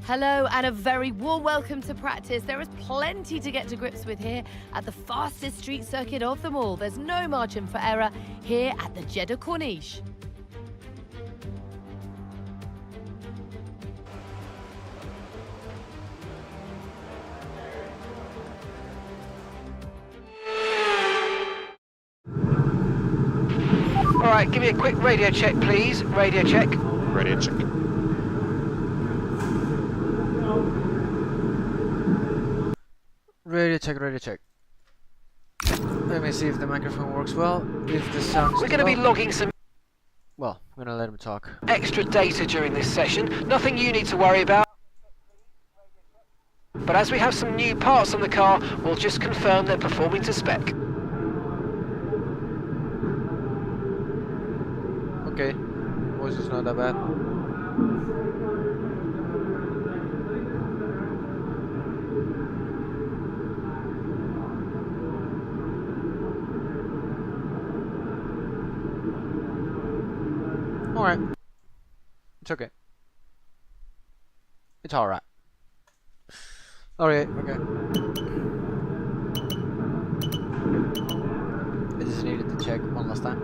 Hello and a very warm welcome to practice. There is plenty to get to grips with here at the fastest street circuit of them all. There's no margin for error here at the Jeddah Corniche. All right, give me a quick radio check, please. Radio check. Radio check. Radio check, radio check. Let me see if the microphone works well. If the sound is We're going to be logging some well, I'm gonna let him talk. extra data during this session. Nothing you need to worry about. But as we have some new parts on the car, we'll just confirm they're performing to spec. Okay, voice is not that bad. Alright. It's okay. It's alright. Alright, okay. I just needed to check one last time.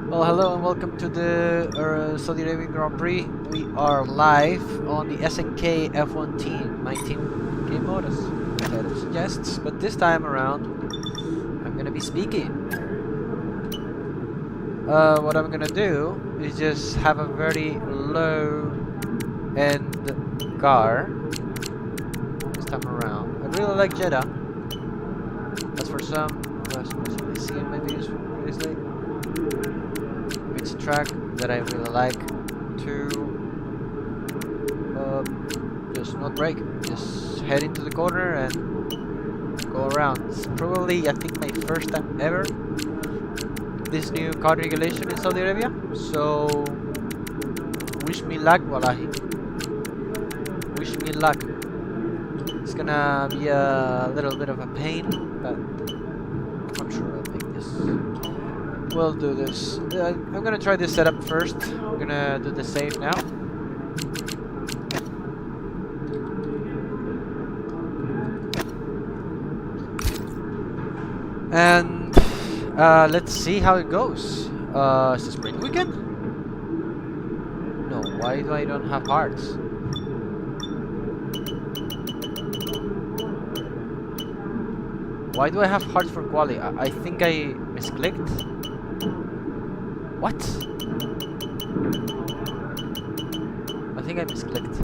Well, hello and welcome to the Saudi Arabian Grand Prix. We are live on the SNK F1 Team. My team game mode as the title suggests, but this time around I'm gonna be speaking. What I'm gonna do is just have a very low end car this time around. I really like Jeddah. As for some, possibly see in my videos previously, it's a track that I really like to just not brake, just head into the corner and go around. It's probably, I think, my first time ever this new car regulation in Saudi Arabia, so wish me luck, wallahi. Wish me luck. It's gonna be a little bit of a pain, but I'm sure I'll make this. We'll do this. I'm gonna try this setup first. I'm gonna do the save now. And let's see how it goes. Is this spring weekend? No, why do I don't have hearts? Why do I have hearts for quali? I think I misclicked. What? I think I misclicked.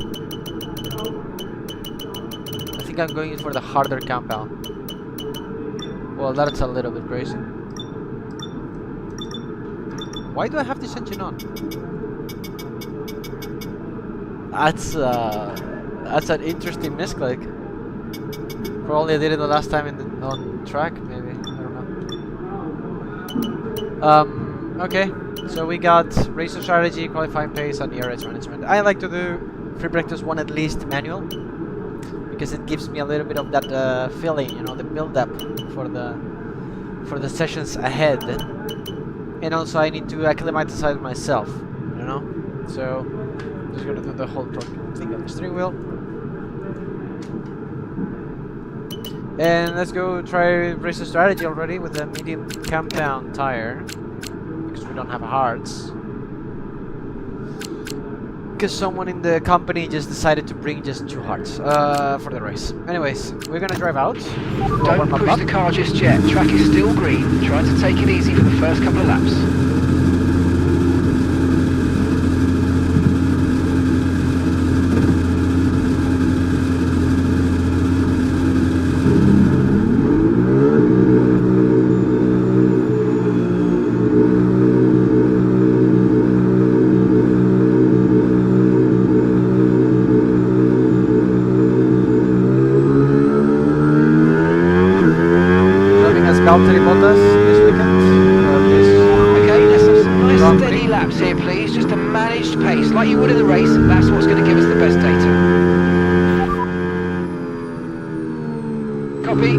I think I'm going in for the harder compound. Well, that's a little bit crazy. Why do I have this engine on? That's an interesting misclick. Probably I did it the last time on track, maybe. I don't know. Okay, so we got racer strategy, qualifying pace, and ERS management. I like to do free practice one at least manual, because it gives me a little bit of that feeling, you know, the build-up for the sessions ahead. And also I need to acclimatize myself, you know. So I'm just gonna do the whole thing on the steering wheel. And let's go try racer strategy already with a medium compound tire, because we don't have hearts. Because someone in the company just decided to bring just 2 hearts for the race. Anyways, we're gonna drive out. Don't push the car just yet. Track is still green. Try to take it easy for the first couple of laps. Okay, let's have some nice steady laps here, please. Just a managed pace, like you would in the race. That's what's going to give us the best data. Copy.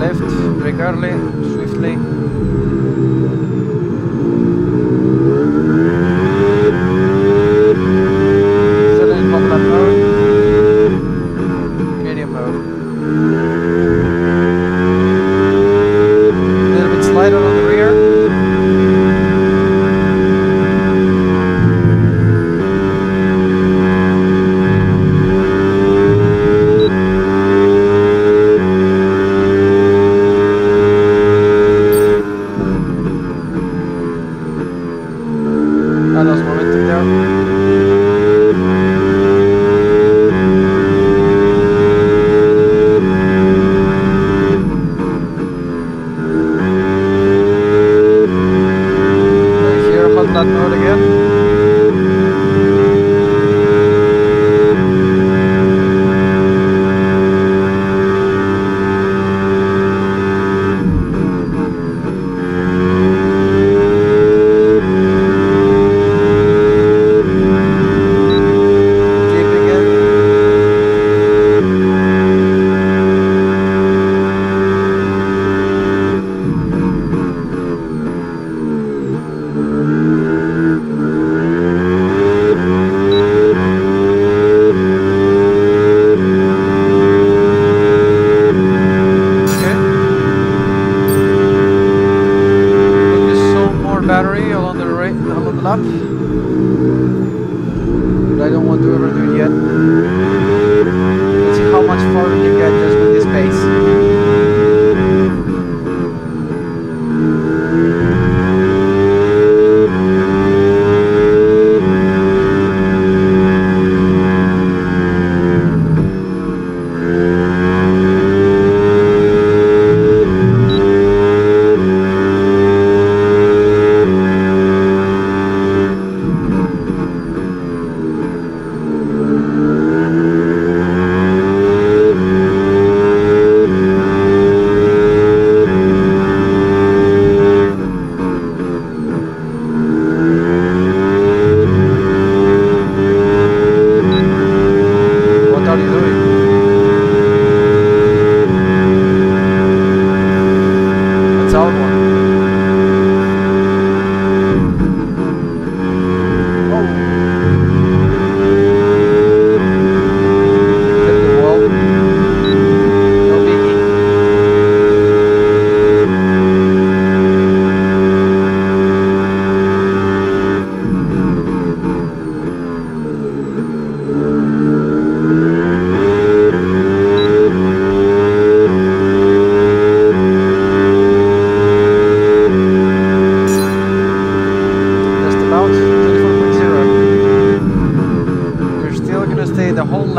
left, brake early, swiftly. Still in hot lap mode. Medium mode. A little bit slider on the rear.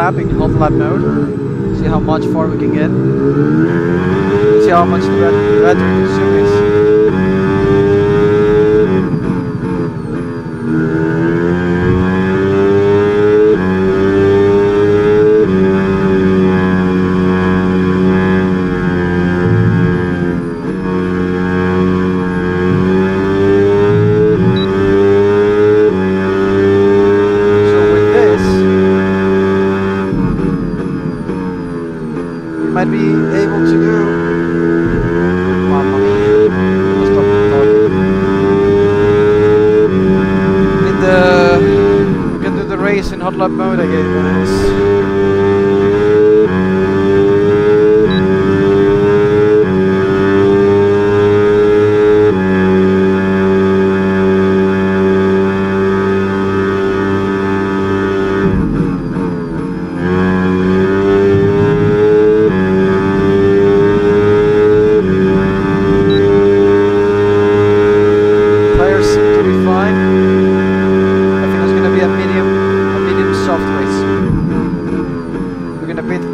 In hot lap mode, see how much far we can get, see how much the battery consume is. Might be able to do. Mamma mia! Stop talking. We can do the race in hot lap mode again, guys.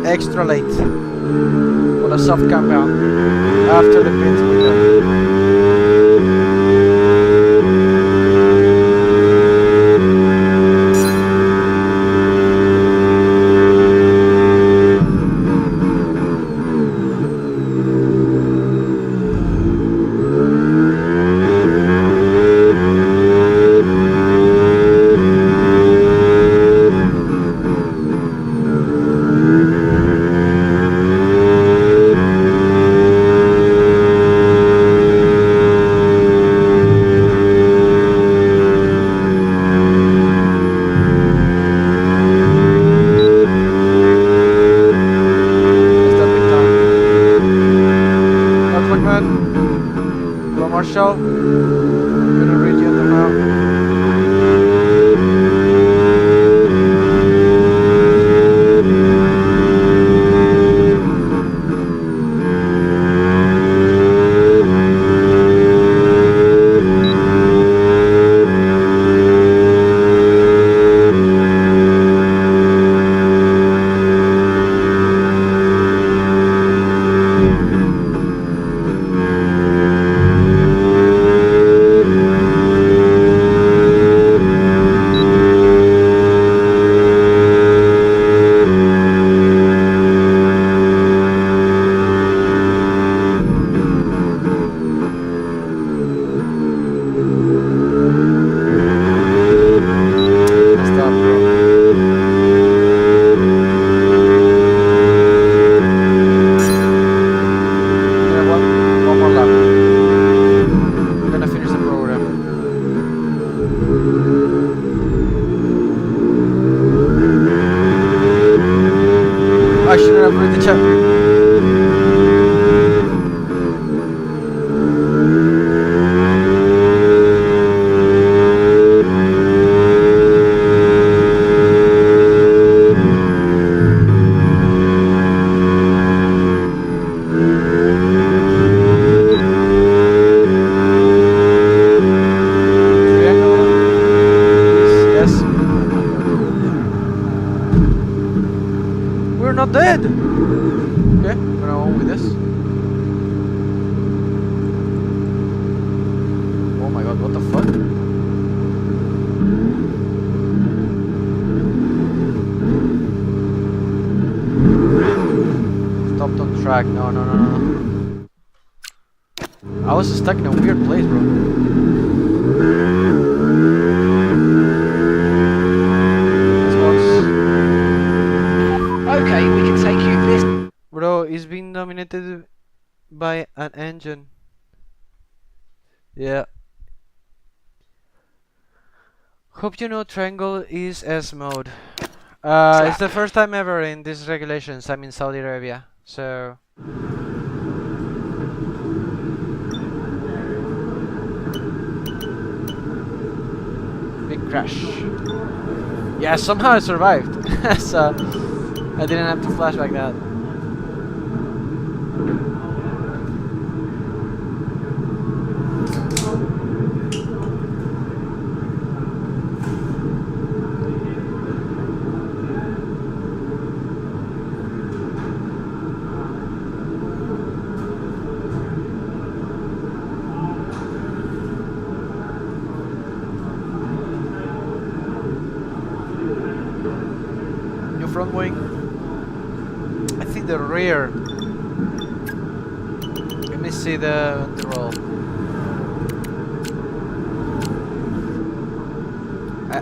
Extra late for the soft compound after the pit window. gentlemen, from our show, I'm gonna read you them out. I shouldn't have read the chat. Dead! Okay, I'm gonna go with this. Oh my god, what the fuck? Stopped on track. No. I was stuck in a weird place, bro. Okay, we can take you this. Bro, it's being dominated by an engine. Yeah. Hope you know triangle is S mode. It's the first time ever in these regulations. I'm in Saudi Arabia, so. Big crash. Yeah, somehow I survived. So. I didn't have to flashback that. New front wing. The rear. Let me see the roll.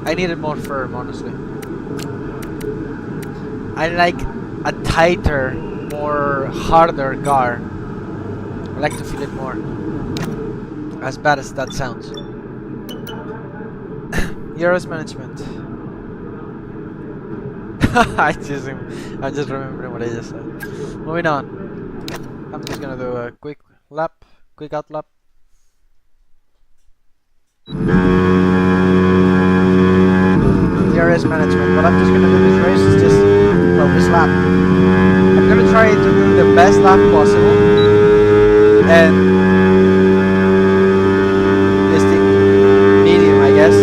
I need it more firm, honestly. I like a tighter, more harder car. I like to feel it more. As bad as that sounds. Era's management. I'm just remembering what I just said. Moving on. I'm just gonna do a quick out lap. DRS management. What I'm just gonna do this race is just this lap. I'm gonna try to do the best lap possible and just medium, I guess.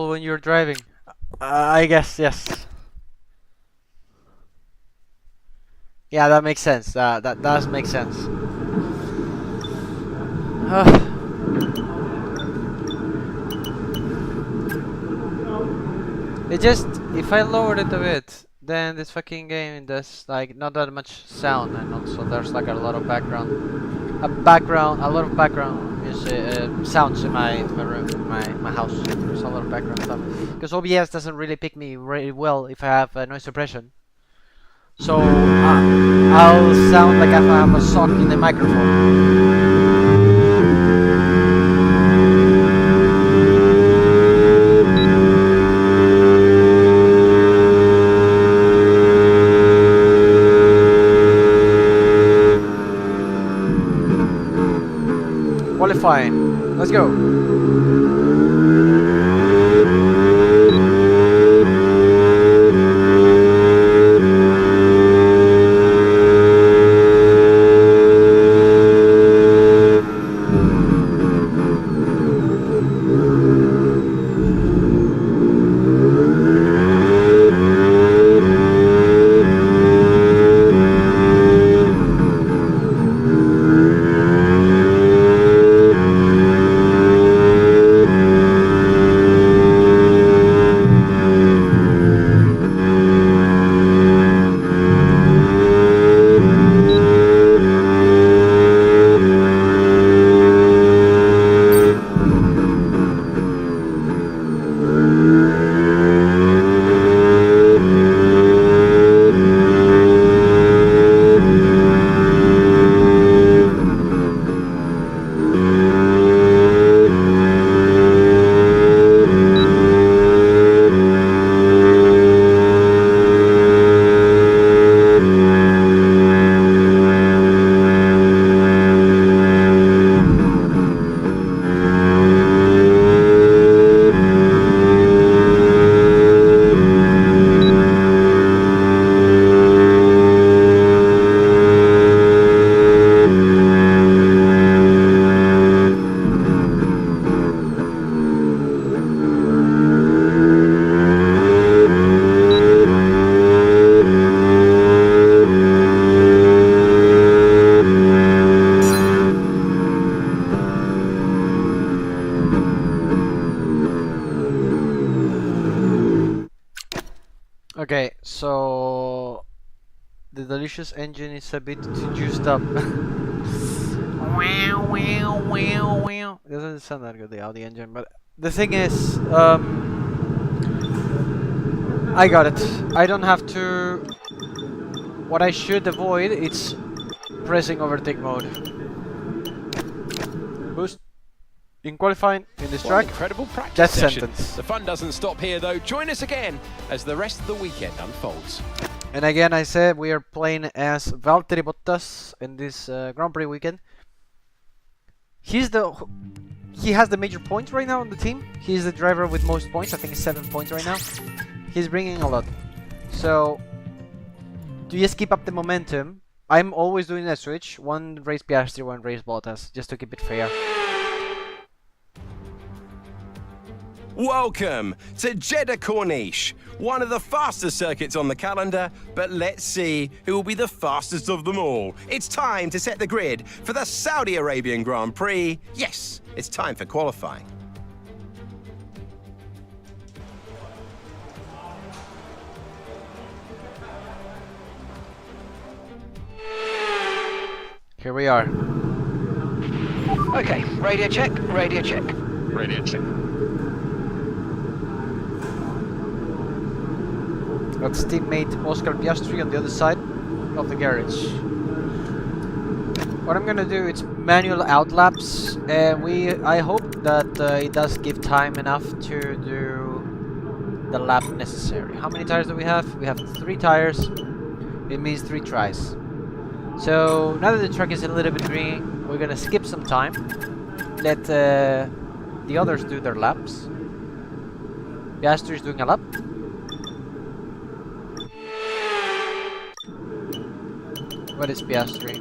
comfortable when you're driving. I guess, yes. Yeah, that makes sense. That does make sense. It just, if I lowered it a bit, then this fucking game does like not that much sound, and also there's like a lot of background, a lot of background music, sounds in my room, my house. There's a lot of background stuff because OBS doesn't really pick me really well if I have noise suppression. So I'll sound like if I have a sock in the microphone. Qualifying. Let's go. Okay, so the delicious engine is a bit too juiced up. Wow, wow, wow, wow. It doesn't sound that good, the Audi engine, but the thing is, I got it. I don't have to. What I should avoid, it's pressing overtake mode. Boost. In qualifying, in this track, incredible practice death session. sentence. The fun doesn't stop here though. Join us again as the rest of the weekend unfolds. And again, I said we are playing as Valtteri Bottas in this Grand Prix weekend. He has the major points right now on the team. He's the driver with most points. I think it's 7 points right now. He's bringing a lot. So to just keep up the momentum, I'm always doing a switch. One race Piastri, one race Bottas, just to keep it fair. Welcome to Jeddah Corniche, one of the fastest circuits on the calendar, but let's see who will be the fastest of them all. It's time to set the grid for the Saudi Arabian Grand Prix. Yes, it's time for qualifying. Here we are. Okay, radio check, radio check. Radio check. That's teammate Oscar Piastri on the other side of the garage. What I'm gonna do is manual outlaps, and I hope that it does give time enough to do the lap necessary. How many tires do we have? We have 3 tires. It means 3 tries. So now that the track is a little bit green, we're gonna skip some time. Let the others do their laps. Piastri is doing a lap. What is Piastri?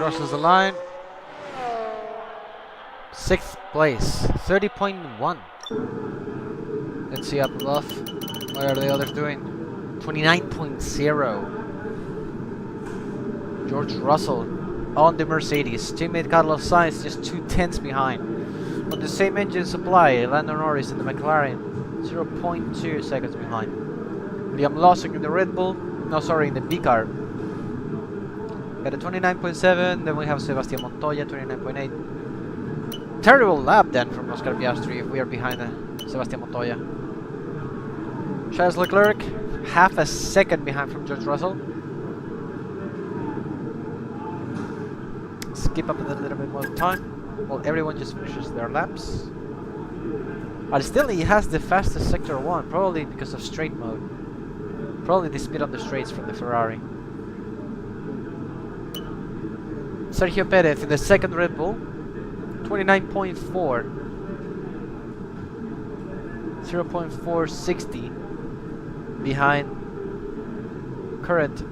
crosses the line. 6th place, 30.1. Let's see up above. What are the others doing? 29.0. George Russell on the Mercedes. Teammate Carlos Sainz just 2/10 behind. On the same engine supply, Lando Norris in the McLaren 0.2 seconds behind. Liam Lawson in the Red Bull. No, sorry, in the B car. Got a 29.7. Then we have Sebastian Montoya 29.8. Terrible lap then from Oscar Piastri if we are behind Sebastian Montoya. Charles Leclerc, half a second behind from George Russell. Skip up a little bit more time. Well, everyone just finishes their laps. But still, he has the fastest Sector 1, probably because of straight mode. Probably the speed on the straights from the Ferrari. Sergio Perez in the second Red Bull, 29.4. 0.460 behind current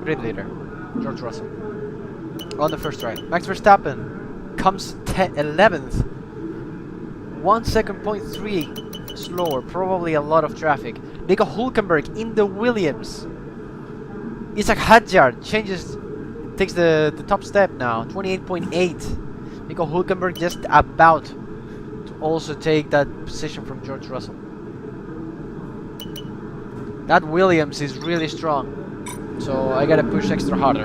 grid leader, George Russell. On the first try. Max Verstappen comes 11th. 1 second, 0.3 slower. Probably a lot of traffic. Niko Hulkenberg in the Williams. Isack Hadjar takes the top step now. 28.8. Niko Hulkenberg just about to also take that position from George Russell. That Williams is really strong. So I gotta push extra harder.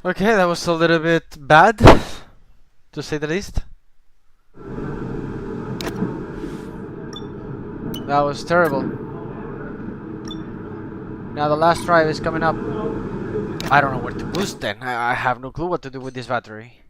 Okay, that was a little bit bad, to say the least. That was terrible. Now the last drive is coming up. I don't know where to boost then. I have no clue what to do with this battery.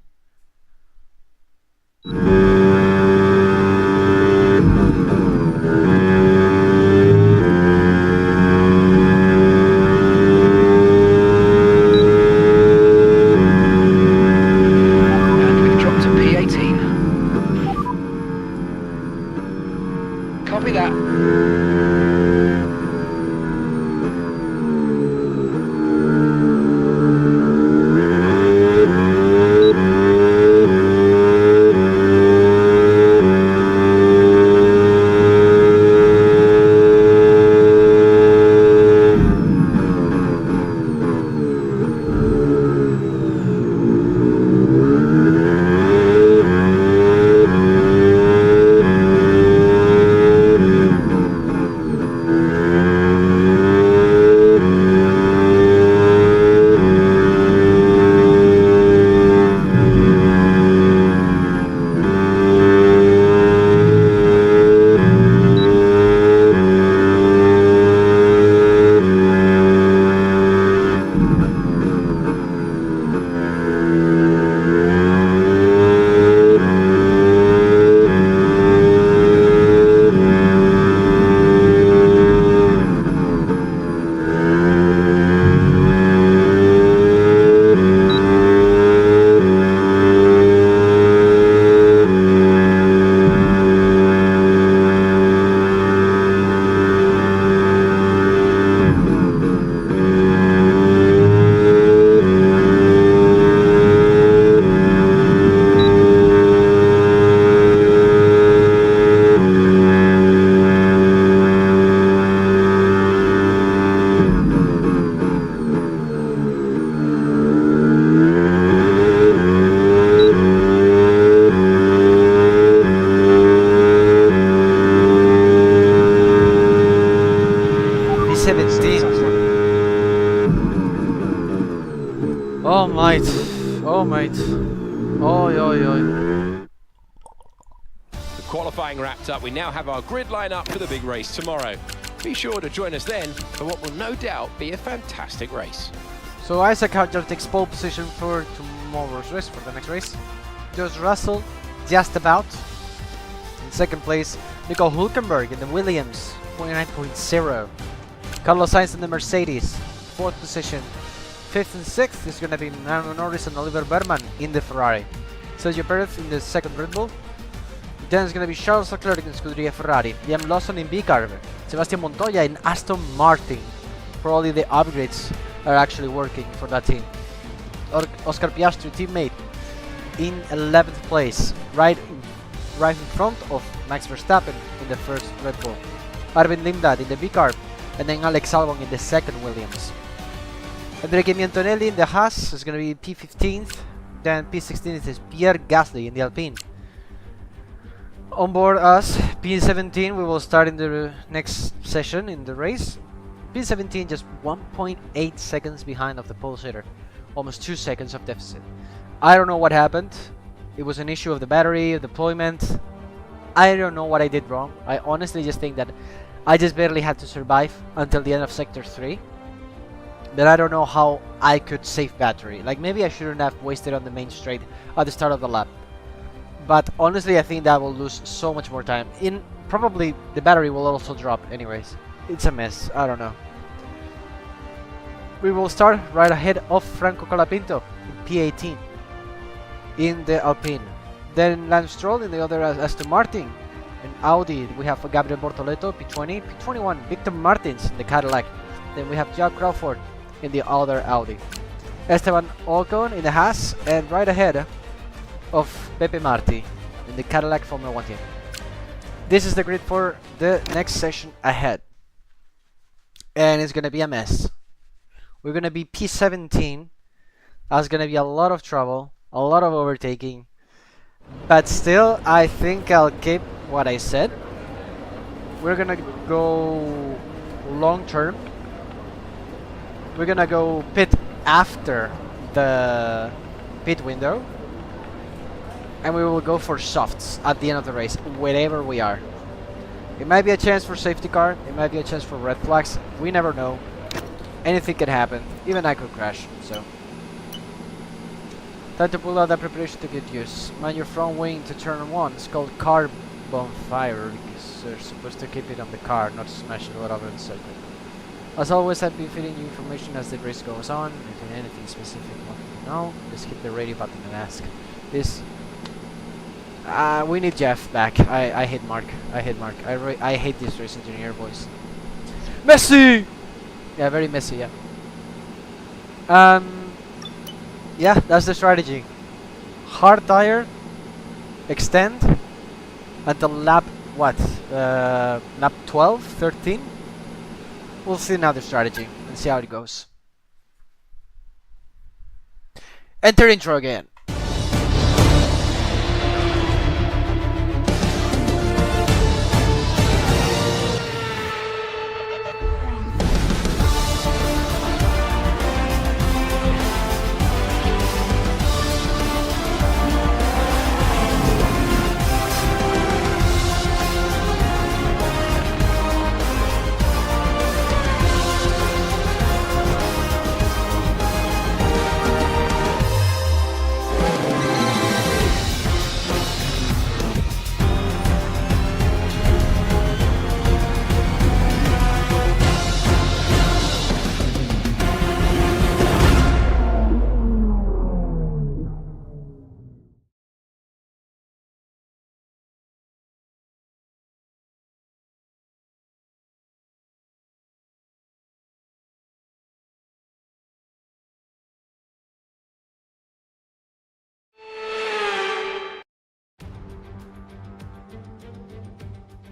mate. Oi, oi, oi. The qualifying wrapped up, we now have our grid line up for the big race tomorrow. Be sure to join us then for what will no doubt be a fantastic race. So Isack Hadjar takes pole position for tomorrow's race, for the next race. George Russell, just about. In second place, Niko Hulkenberg in the Williams, 49.0. Carlos Sainz in the Mercedes, fourth position. Fifth and sixth is going to be Norris and Oliver Bearman in the Ferrari. Sergio Perez in the second Red Bull. Then it's going to be Charles Leclerc in Scuderia Ferrari. Lawson in B-Car. Sebastian Montoya in Aston Martin. Probably the upgrades are actually working for that team. Oscar Piastri, teammate, in 11th place, right in front of Max Verstappen in the first Red Bull. Arvid Lindblad in the B-Car, and then Alex Albon in the second Williams. Enrique Antonelli in the Haas is going to be P15th. Then P16th is Pierre Gasly in the Alpine. On board us, P17, we will start in the next session in the race. P17 just 1.8 seconds behind of the pole sitter. Almost 2 seconds of deficit. I don't know what happened. It was an issue of the battery, deployment. I don't know what I did wrong. I honestly just think that I just barely had to survive until the end of Sector 3. But I don't know how I could save battery. Like, maybe I shouldn't have wasted on the main straight at the start of the lap. But honestly, I think that will lose so much more time. Probably the battery will also drop anyways. It's a mess. I don't know. We will start right ahead of Franco Colapinto in P18 in the Alpine. Then Lance Stroll in the other Aston Martin. In Audi, we have Gabriel Bortoleto, P20. P21, Victor Martins in the Cadillac. Then we have Jack Crawford in the other Audi. Esteban Ocon in the Haas, and right ahead of Pepe Marti in the Cadillac Formula 1 team. This is the grid for the next session ahead. And it's going to be a mess. We're going to be P17. That's going to be a lot of trouble, a lot of overtaking. But still, I think I'll keep what I said. We're going to go long term. We're going to go pit after the pit window. And we will go for softs at the end of the race, wherever we are. It might be a chance for safety car, it might be a chance for red flags, we never know. Anything can happen, even I could crash, so. Time to pull out that preparation to get used. Mind your front wing to turn 1, it's called carbon fire, because they're supposed to keep it on the car, not smash it all over the circuit. As always, I'll be feeding you information as the race goes on. If there's anything specific you want to know, just hit the radio button and ask. We need Jeff back. I hate Mark. I hate this race engineer voice. Messy! Yeah, very messy, yeah. Yeah, that's the strategy. Hard tire, extend until lap, what? Lap 12, 13? We'll see now the strategy and see how it goes. Enter intro again.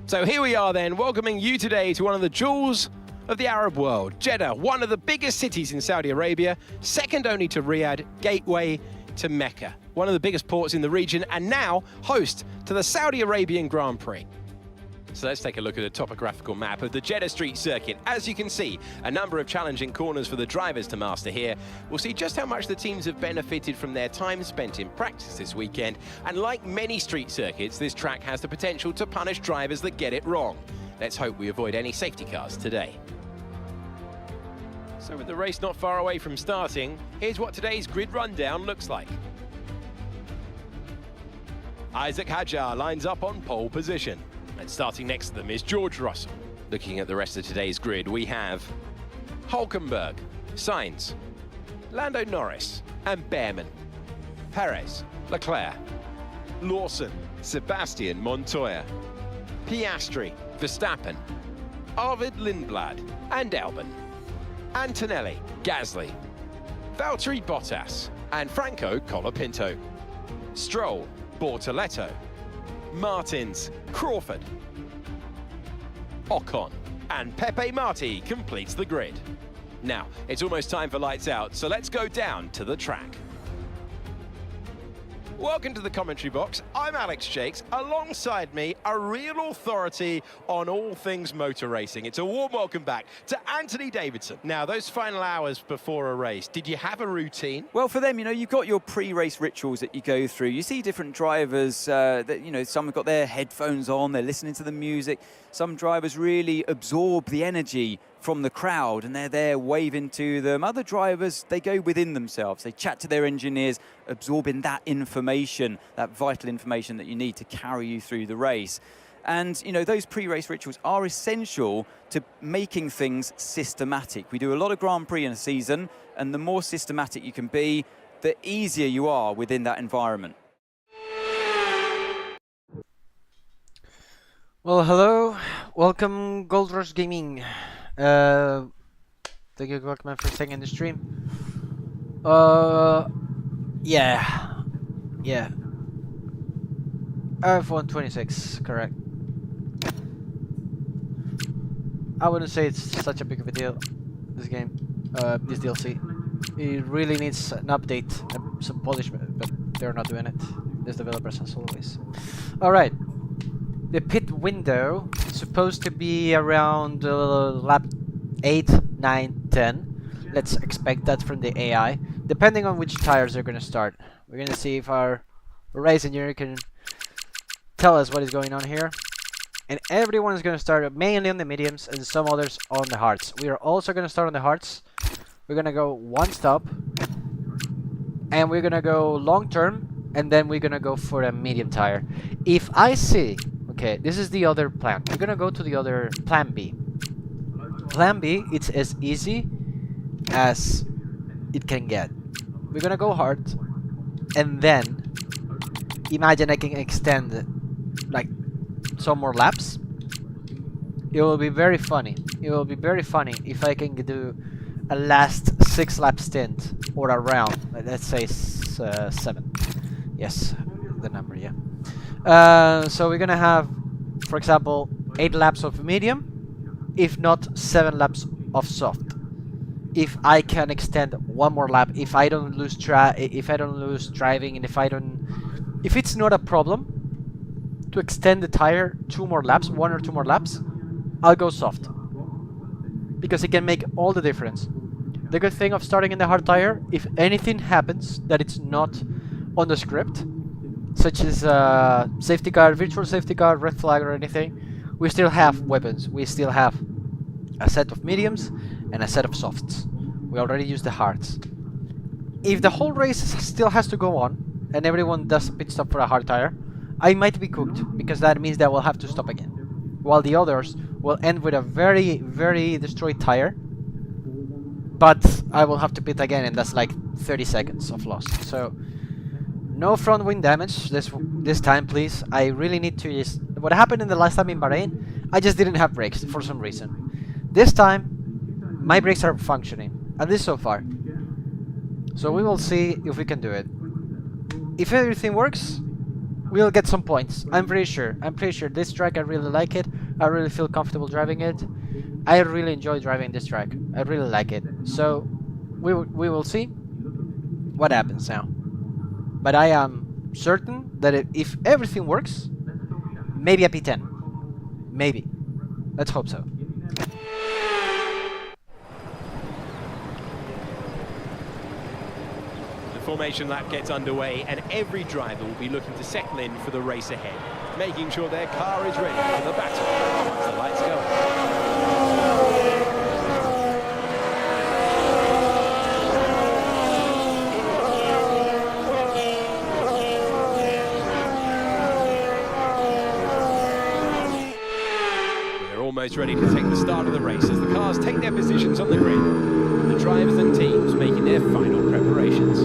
So here we are then, welcoming you today to one of the jewels of the Arab world. Jeddah, one of the biggest cities in Saudi Arabia, second only to Riyadh, gateway to Mecca. One of the biggest ports in the region, and now host to the Saudi Arabian Grand Prix. So let's take a look at a topographical map of the Jeddah Street Circuit. As you can see, a number of challenging corners for the drivers to master here. We'll see just how much the teams have benefited from their time spent in practice this weekend. And like many street circuits, this track has the potential to punish drivers that get it wrong. Let's hope we avoid any safety cars today. So with the race not far away from starting, here's what today's grid rundown looks like. Isack Hadjar lines up on pole position. And starting next to them is George Russell. Looking at the rest of today's grid, we have Hulkenberg, Sainz, Lando Norris and Bearman, Perez, Leclerc, Lawson, Sebastian Montoya, Piastri, Verstappen, Arvid Lindblad and Albon, Antonelli, Gasly, Valtteri Bottas and Franco Colapinto, Stroll, Bortoletto, Martins, Crawford, Ocon, and Pepe Marti completes the grid. Now, it's almost time for lights out, so let's go down to the track. Welcome to the commentary box. I'm Alex Jakes. Alongside me, a real authority on all things motor racing. It's a warm welcome back to Anthony Davidson. Now, those final hours before a race, did you have a routine? Well, for them, you've got your pre-race rituals that you go through. You see different drivers that, some have got their headphones on, they're listening to the music. Some drivers really absorb the energy from the crowd and they're there waving to them. Other drivers, they go within themselves. They chat to their engineers, absorbing that information, that vital information that you need to carry you through the race. And, those pre-race rituals are essential to making things systematic. We do a lot of Grand Prix in a season, and the more systematic you can be, the easier you are within that environment. Well, hello, welcome Gold Rush Gaming. Thank you, Gluckman, for staying in the stream. Yeah. F1 26, correct. I wouldn't say it's such a big of a deal, this game, this DLC. It really needs an update and some polishment, but they're not doing it. There's developers as always. Alright. The pit window is supposed to be around lap 8, 9, 10. Let's expect that from the AI. Depending on which tires are going to start. We're going to see if our race engineer can tell us what is going on here. And everyone is going to start mainly on the mediums and some others on the hards. We are also going to start on the hards. We're going to go one stop. And we're going to go long term. And then we're going to go for a medium tire. If I see... Okay, this is the other plan. We're gonna go to the other plan B. Plan B, it's as easy as it can get. We're gonna go hard, and then imagine I can extend like some more laps. It will be very funny. It will be very funny if I can do a last 6-lap stint or a round. Let's say 7. Yes, the number, yeah. So we're gonna have, for example, 8 laps of medium, if not 7 laps of soft. If I can extend one more lap, if I don't lose driving, and if it's not a problem to extend the tire 2 more laps, 1 or 2 more laps, I'll go soft, because it can make all the difference. The good thing of starting in the hard tire, if anything happens that it's not on the script, such as safety car, virtual safety car, red flag or anything, we still have weapons. We still have a set of mediums and a set of softs. We already used the hards. If the whole race still has to go on and everyone does a pit stop for a hard tire, I might be cooked, because that means that we'll have to stop again, while the others will end with a very, very destroyed tire, but I will have to pit again, and that's like 30 seconds of loss. So no front wing damage this time, please. I really need to just... What happened in the last time in Bahrain, I just didn't have brakes for some reason. This time, my brakes are functioning, at least so far. So we will see if we can do it. If everything works, we'll get some points. I'm pretty sure. This track, I really like it. I really feel comfortable driving it. I really enjoy driving this track. I really like it. So we will see what happens now. But I am certain that if everything works, maybe a P10. Maybe. Let's hope so. The formation lap gets underway and every driver will be looking to settle in for the race ahead, making sure their car is ready for the battle once the lights go. Almost ready to take the start of the race as the cars take their positions on the grid. The drivers and teams making their final preparations.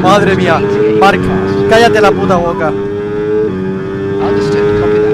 Madre mía, Mark, cállate la puta boca. Understood, copy that.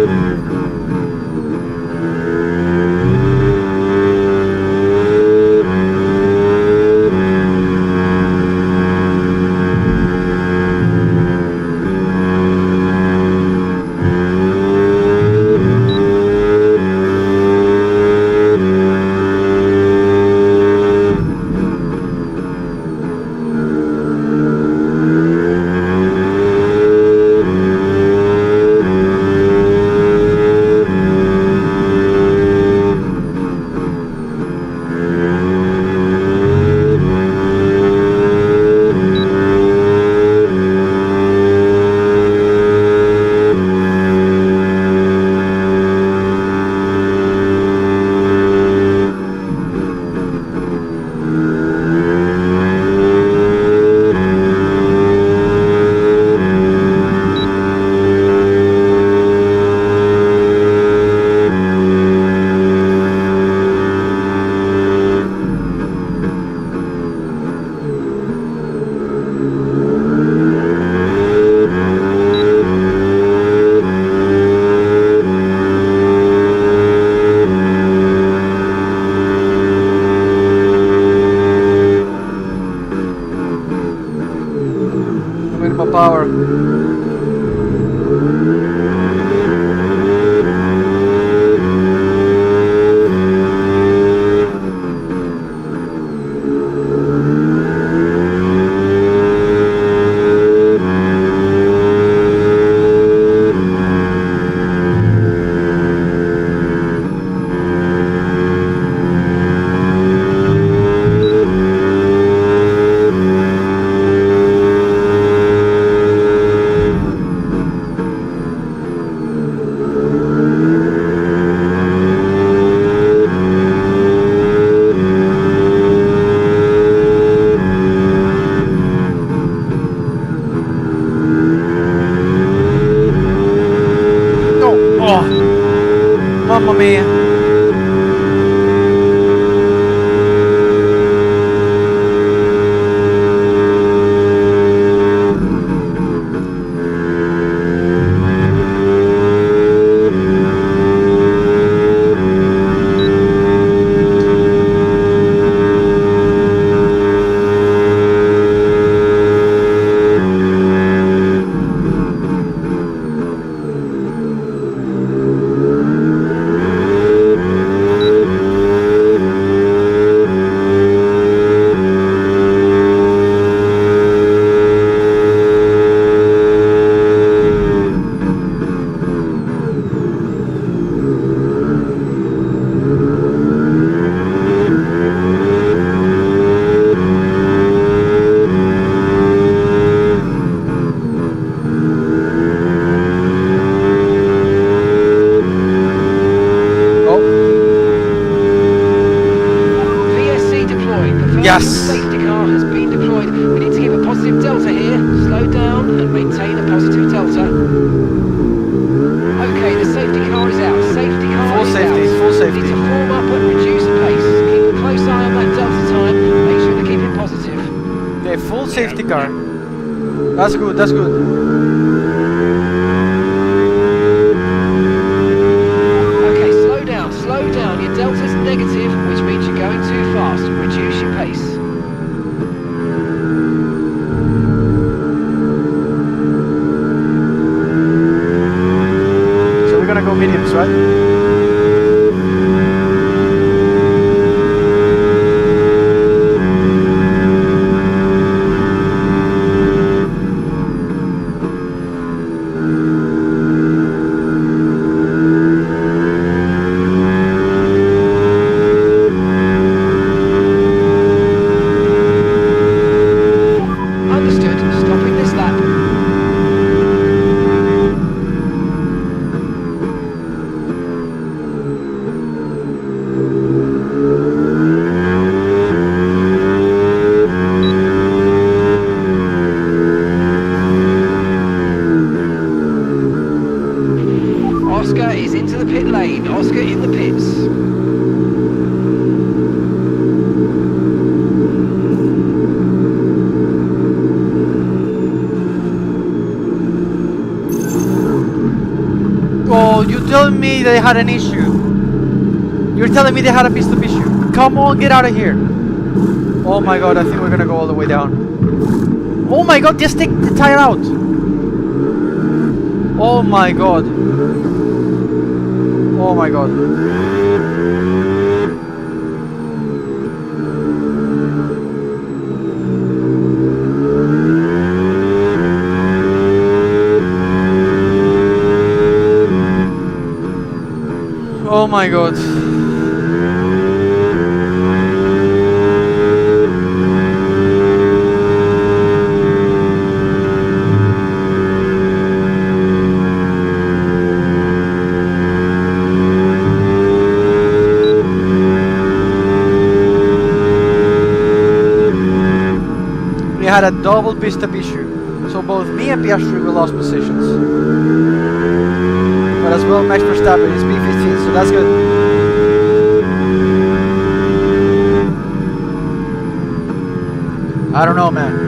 me. Yes. Safety car has been deployed. We need to give a positive delta here. Slow down and maintain a positive delta. Okay, the safety car is out. Safety car Full is safety, out. full We safety. need to form up and reduce the pace. Keep a close eye on that delta time. Make sure to keep it positive. Okay, full safety car. That's good, that's good. Okay, slow down, slow down. Your delta's negative, which means you're going too fast. Reduce your pace. So we're gonna go mediums, right? Understood. Stopping this lap. Oscar is into the pit lane. Oscar in the pits. Oh, you're telling me they had an issue. You're telling me they had a pit-stop issue. Come on, get out of here. Oh my god, I think we're gonna go all the way down. Oh my god, just take the tire out. Oh my god. Oh my god. Oh my god. We had a double pit-stop issue, so both me and Pierre we lost positions. But as well, Max Verstappen is P15, so that's good. I don't know, man.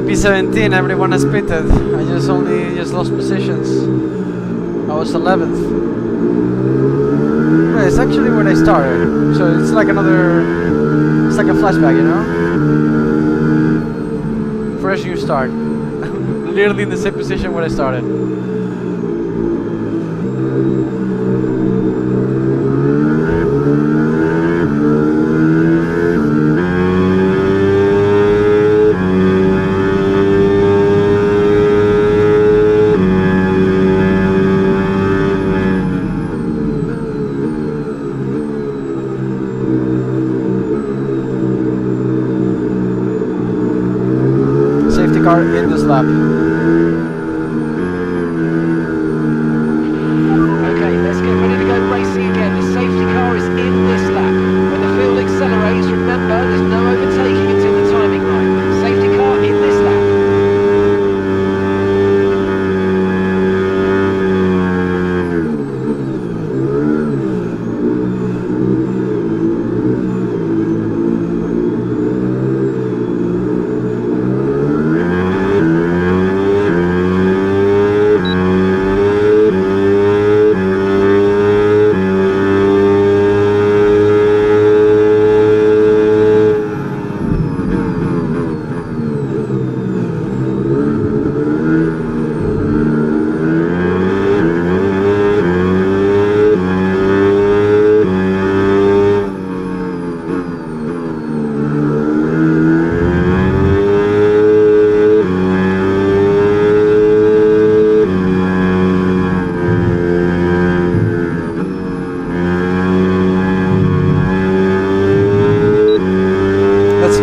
P17, everyone has pitted. I just lost positions. I was 11th. Well, it's actually where I started, so it's like it's like a flashback, you know? Fresh new start. Literally in the same position where I started. Car in this lap. Okay, let's get ready to go racing again. The safety car is in this lap. When the field accelerates, remember there's no overtaking until the timing line. Safety car in this lap.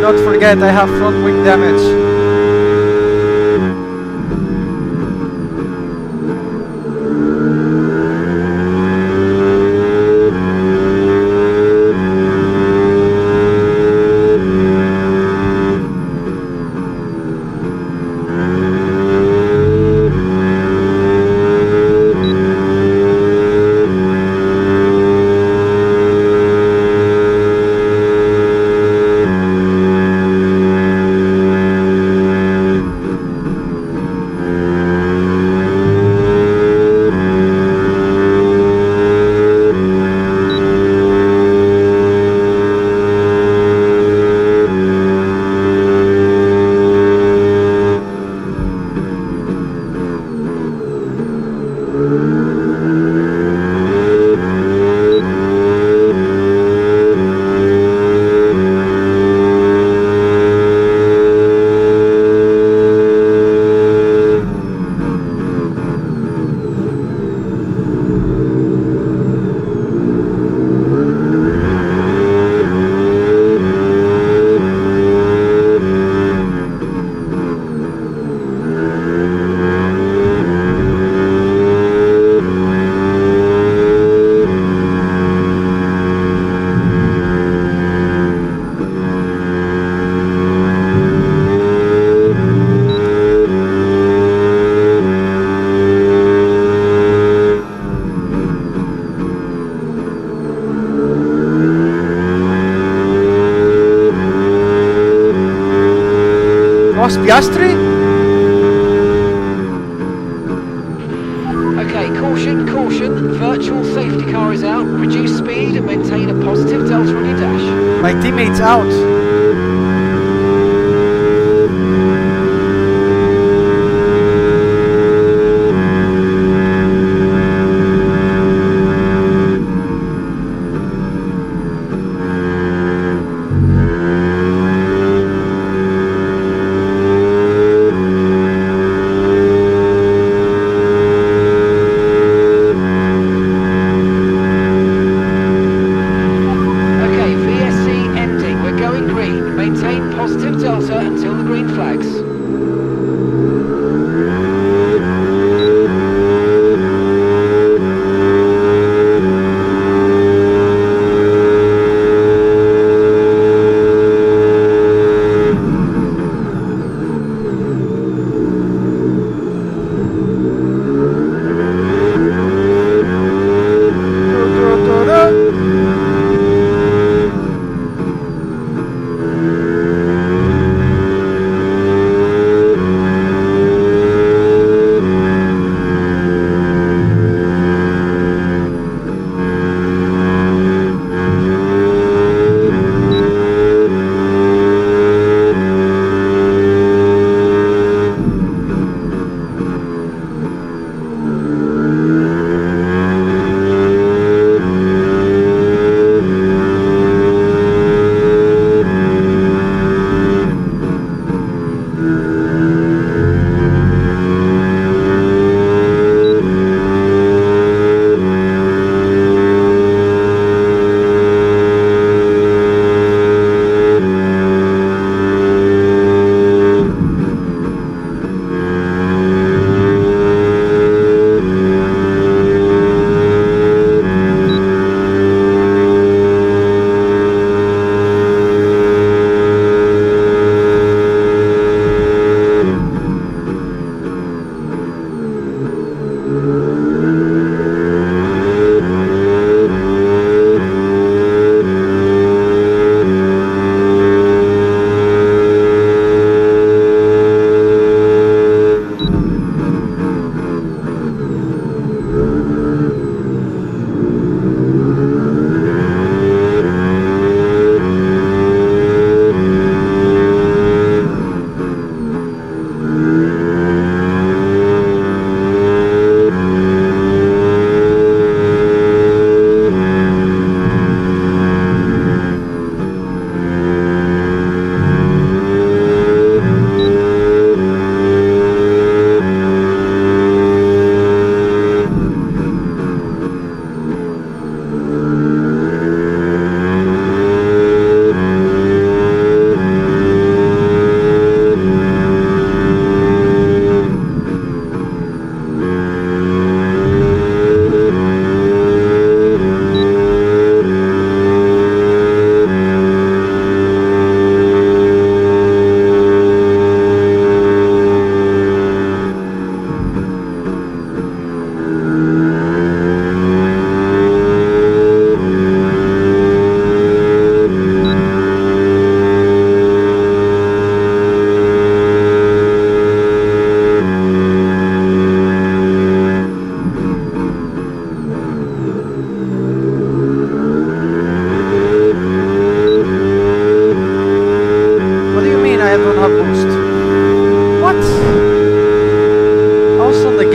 Not forget I have front wing damage. Piastri? Okay, caution, caution. Virtual safety car is out. Reduce speed and maintain a positive delta on your dash. My teammate's out. Okay, VSC ending. We're going green.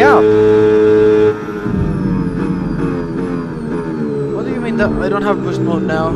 out. What do you mean that I don't have boost mode now?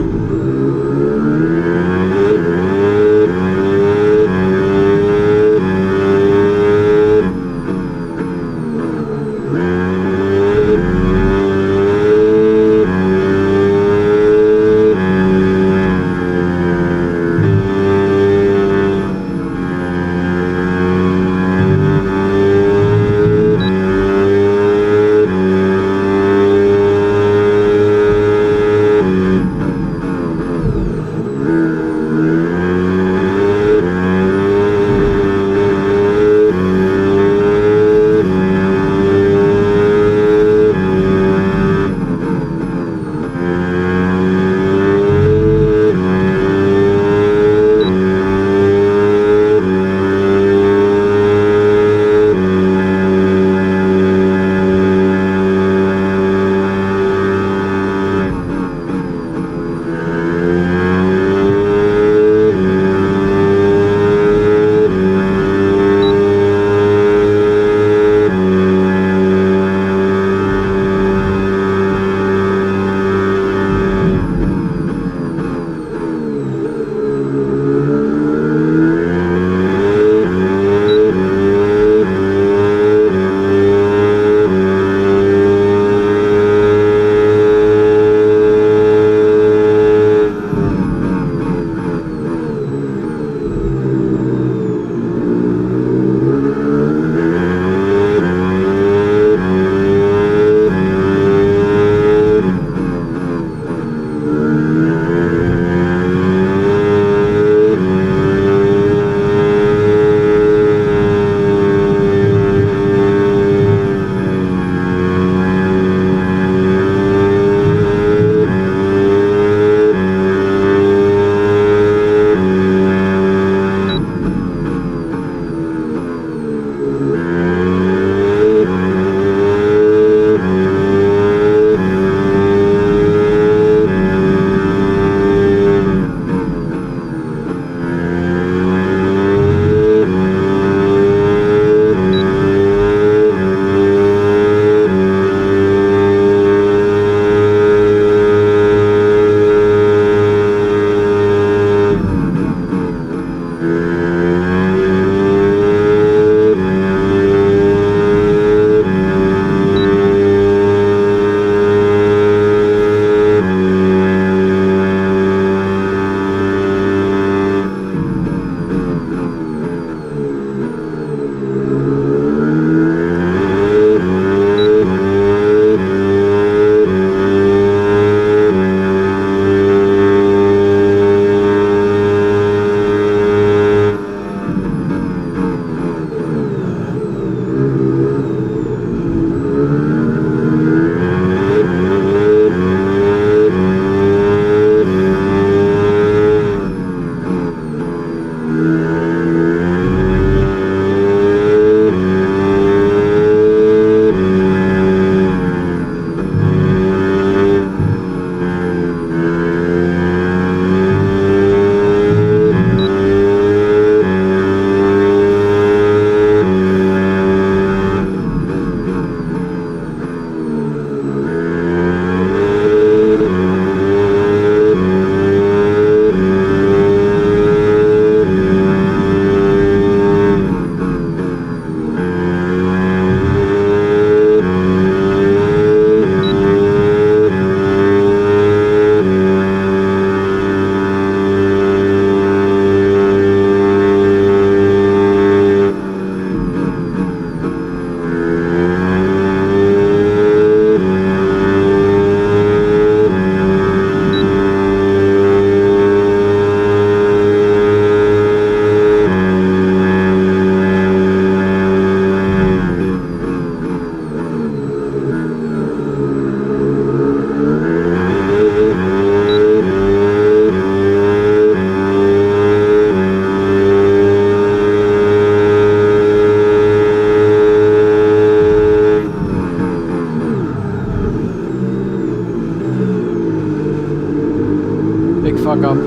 fuck up.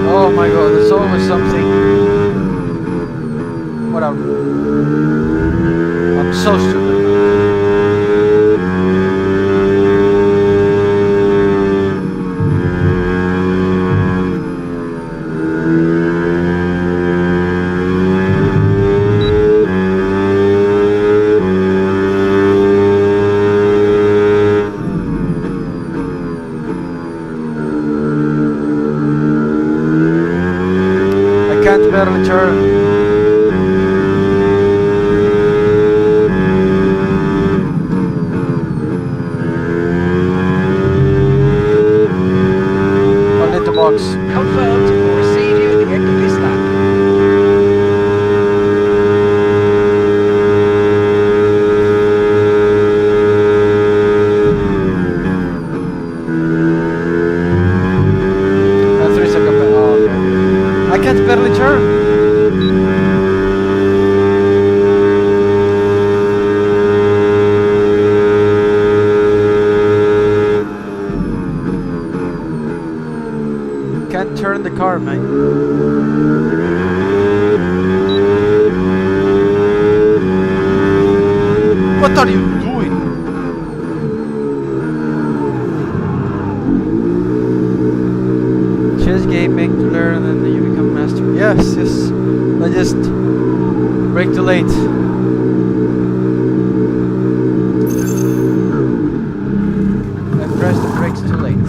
Oh my god, there's always something. out. I'm so stupid. Barely turn. I'll hit the box. Confirmed, we'll receive you at the end of this lap. And 3 seconds. Oh, okay. I can't barely turn. Can't turn the car, man. What are you doing? Chess gaming to learn and then you become master. Yes, yes. I just brake too late. I pressed the brakes too late.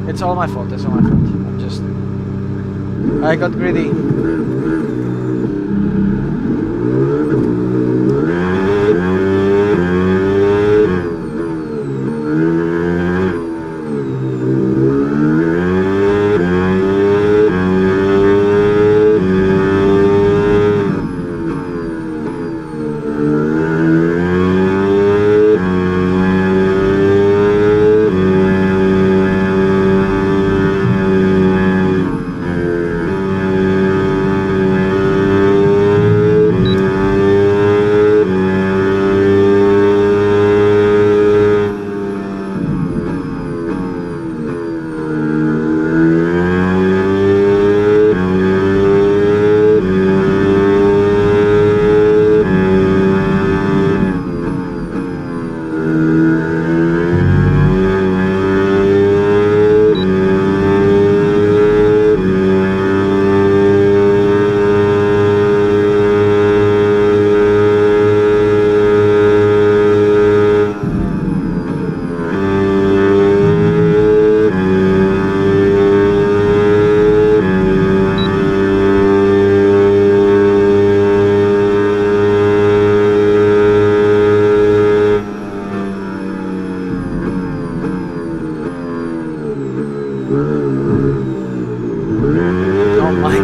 It's all my fault, it's all my fault. I got greedy.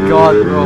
God, bro.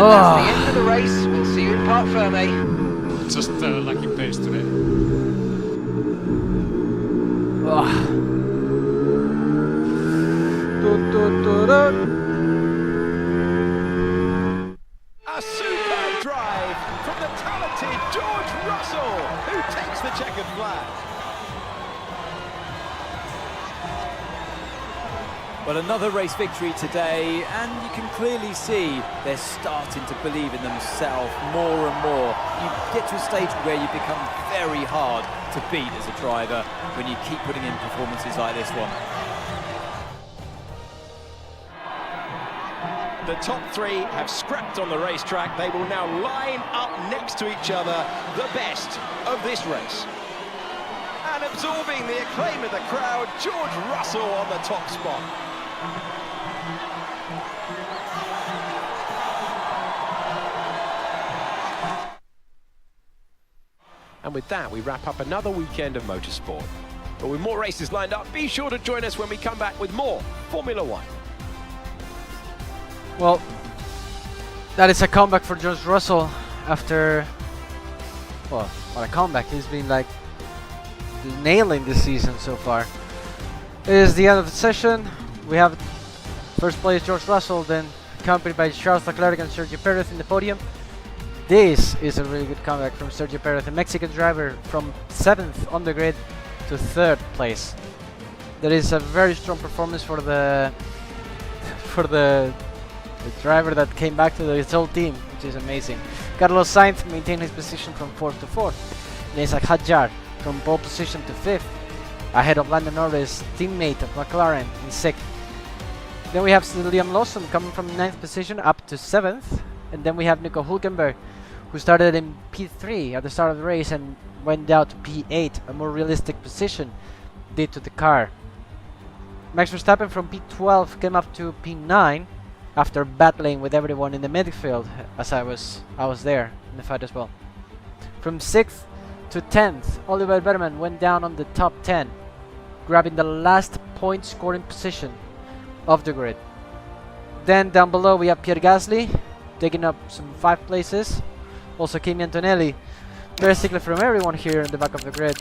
That's the end of the race. We'll see you in Parc Ferme. Just lucky pace today. A superb drive from the talented George Russell, who takes the checkered flag. Well, another race victory today, and you can clearly see they're starting to believe in themselves more and more. You get to a stage where you become very hard to beat as a driver when you keep putting in performances like this one. The top three have scrapped on the racetrack. They will now line up next to each other, the best of this race. And absorbing the acclaim of the crowd, George Russell on the top spot. And with that, we wrap up another weekend of motorsport. But with more races lined up, be sure to join us when we come back with more Formula One. Well, that is a comeback for George Russell after, well, what a comeback. He's been like nailing this season so far. It is the end of the session. We have first place George Russell, then accompanied by Charles Leclerc and Sergio Perez in the podium. This is a really good comeback from Sergio Perez, the Mexican driver, from 7th on the grid to 3rd place. That is a very strong performance for the driver that came back to his old team, which is amazing. Carlos Sainz maintained his position from 4th to 4th. Isaac Hadjar from pole position to 5th, ahead of Lando Norris, teammate of McLaren, in 6th. Then we have Lawson coming from 9th position up to 7th. And then we have Niko Hulkenberg, who started in P3 at the start of the race and went down to P8, a more realistic position due to the car. Max Verstappen from P12 came up to P9 after battling with everyone in the midfield, as I was there in the fight as well. From 6th to 10th, Oliver Bearman went down on the top 10, grabbing the last point scoring position of the grid. Then down below we have Pierre Gasly taking up some 5 places. Also Kimi Antonelli, basically from everyone here in the back of the grid,